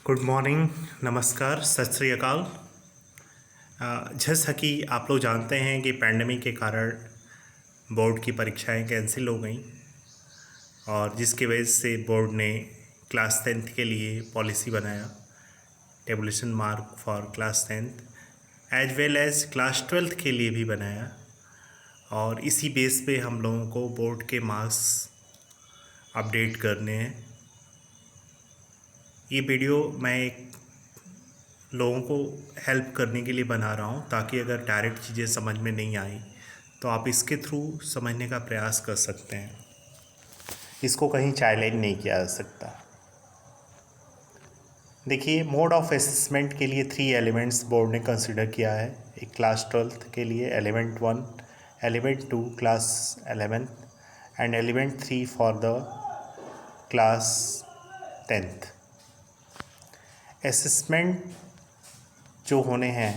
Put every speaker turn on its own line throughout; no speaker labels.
Good morning, नमस्कार, सत श्री अकाल। जैसा कि आप लोग जानते हैं कि पैंडमिक के कारण बोर्ड की परीक्षाएं कैंसिल हो गई और जिसकी वजह से बोर्ड ने क्लास 10th के लिए पॉलिसी बनाया, tabulation mark for class 10th as well as class 12th के लिए भी बनाया। और इसी बेस पे हम लोगों को बोर्ड के मार्क्स अपडेट करने हैं। ये वीडियो मैं लोगों को हेल्प करने के लिए बना रहा हूँ ताकि अगर डायरेक्ट चीज़ें समझ में नहीं आई तो आप इसके थ्रू समझने का प्रयास कर सकते हैं। इसको कहीं चैलेंज नहीं किया जा सकता। देखिए, मोड ऑफ असेसमेंट के लिए 3 एलिमेंट्स बोर्ड ने कंसिडर किया है। एक क्लास 12th के लिए element 1, element 2 class 11th and element 3 for the class 10th। Assessment जो होने हैं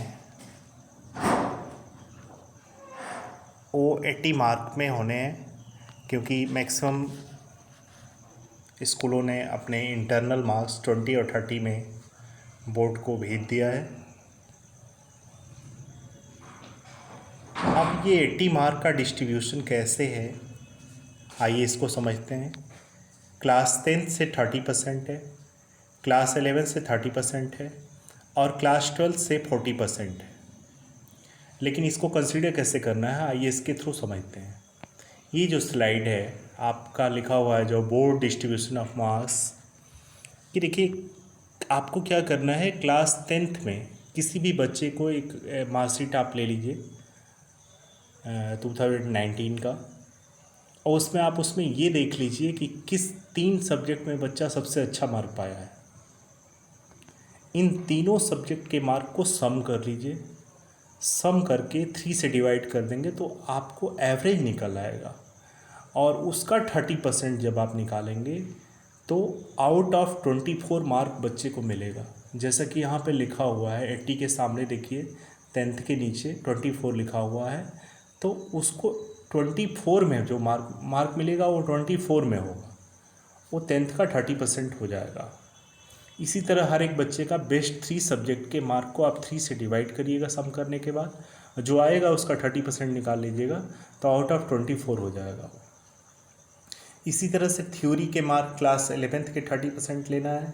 वो 80 मार्क में होने हैं, क्योंकि मैक्सिमम स्कूलों ने अपने इंटरनल मार्क्स 20 और 30 में बोर्ड को भेज दिया है। अब ये 80 मार्क का डिस्ट्रीब्यूशन कैसे है, आइए इसको समझते हैं। क्लास 10 से 30% है, क्लास 11 से 30% है और क्लास 12 से 40% है। लेकिन इसको कंसीडर कैसे करना है, आइए इसके थ्रू समझते हैं। ये जो स्लाइड है आपका लिखा हुआ है जो बोर्ड डिस्ट्रीब्यूशन ऑफ मार्क्स, कि देखिए आपको क्या करना है। क्लास 10th में किसी भी बच्चे को एक मार्कशीट आप ले लीजिए 2019 का, और उसमें ये देख लीजिए कि किस 3 सब्जेक्ट में बच्चा सबसे अच्छा मार्क पाया है। इन तीनों सब्जेक्ट के मार्क को सम कर लीजिए। सम करके 3 से डिवाइड कर देंगे तो आपको एवरेज निकल आएगा, और उसका 30% जब आप निकालेंगे तो आउट ऑफ 24 मार्क बच्चे को मिलेगा। जैसा कि यहाँ पे लिखा हुआ है 80 के सामने देखिए 10th के नीचे 24 लिखा हुआ है, तो उसको 24 में जो मार्क मिलेगा वो 24 में होगा, वो 10th का 30% हो जाएगा। इसी तरह हर एक बच्चे का बेस्ट 3 सब्जेक्ट के मार्क को आप 3 से डिवाइड करिएगा सम करने के बाद, जो आएगा उसका 30% निकाल लीजिएगा तो आउट ऑफ 24 हो जाएगा। इसी तरह से थ्योरी के मार्क क्लास 11th के 30% लेना है,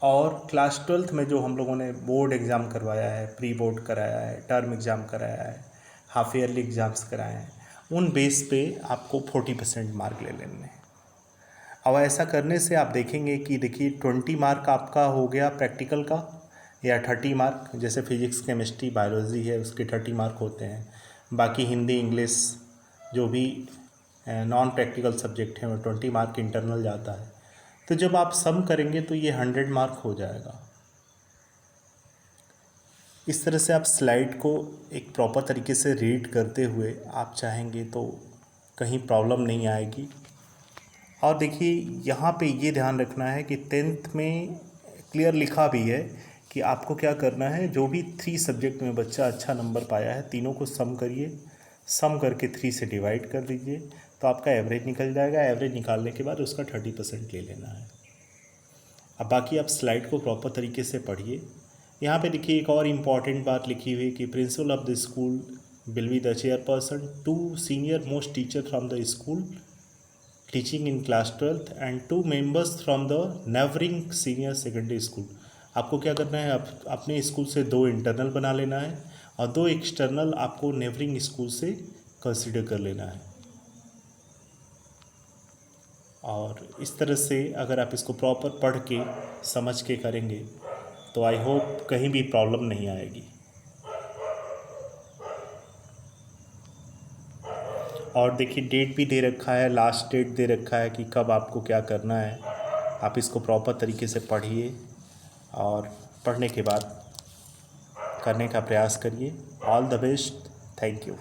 और क्लास 12th में जो हम लोगों ने बोर्ड एग्ज़ाम करवाया है, प्री बोर्ड कराया है, टर्म एग्ज़ाम कराया है, हाफ ईयरली एग्ज़ाम्स कराए हैं, उन बेस पे आपको 40% मार्क ले लेने हैं। अब ऐसा करने से आप देखेंगे कि देखिए 20 मार्क आपका हो गया प्रैक्टिकल का, या 30 मार्क, जैसे फिजिक्स केमिस्ट्री बायोलॉजी है उसके 30 मार्क होते हैं। बाकी हिंदी इंग्लिश जो भी नॉन प्रैक्टिकल सब्जेक्ट हैं वो 20 मार्क इंटरनल जाता है। तो जब आप सम करेंगे तो ये 100 मार्क हो जाएगा। इस तरह से आप स्लाइड को एक प्रॉपर तरीके से रीड करते हुए आप चाहेंगे तो कहीं प्रॉब्लम नहीं आएगी। और देखिए यहाँ पे ये ध्यान रखना है कि 10th में क्लियर लिखा भी है कि आपको क्या करना है। जो भी 3 सब्जेक्ट में बच्चा अच्छा नंबर पाया है तीनों को सम करिए, सम करके 3 से डिवाइड कर दीजिए तो आपका एवरेज निकल जाएगा। एवरेज निकालने के बाद उसका 30% ले लेना है। अब बाकी आप स्लाइड को प्रॉपर तरीके से पढ़िए। यहाँ पे देखिए एक और इम्पॉर्टेंट बात लिखी हुई कि principle of the school will be the chairperson, 2 senior most teacher from the school teaching in class 12th and 2 members from the neighbouring senior secondary school. आपको क्या करना है, अपने स्कूल से 2 इंटरनल बना लेना है और 2 एक्सटर्नल आपको नेबरिंग स्कूल से कंसिडर कर लेना है। और इस तरह से अगर आप इसको प्रॉपर पढ़ के समझ के करेंगे तो आई होप कहीं भी प्रॉब्लम नहीं आएगी। और देखिए डेट भी दे रखा है, लास्ट डेट दे रखा है कि कब आपको क्या करना है। आप इसको प्रॉपर तरीके से पढ़िए और पढ़ने के बाद करने का प्रयास करिए। All the best, thank you.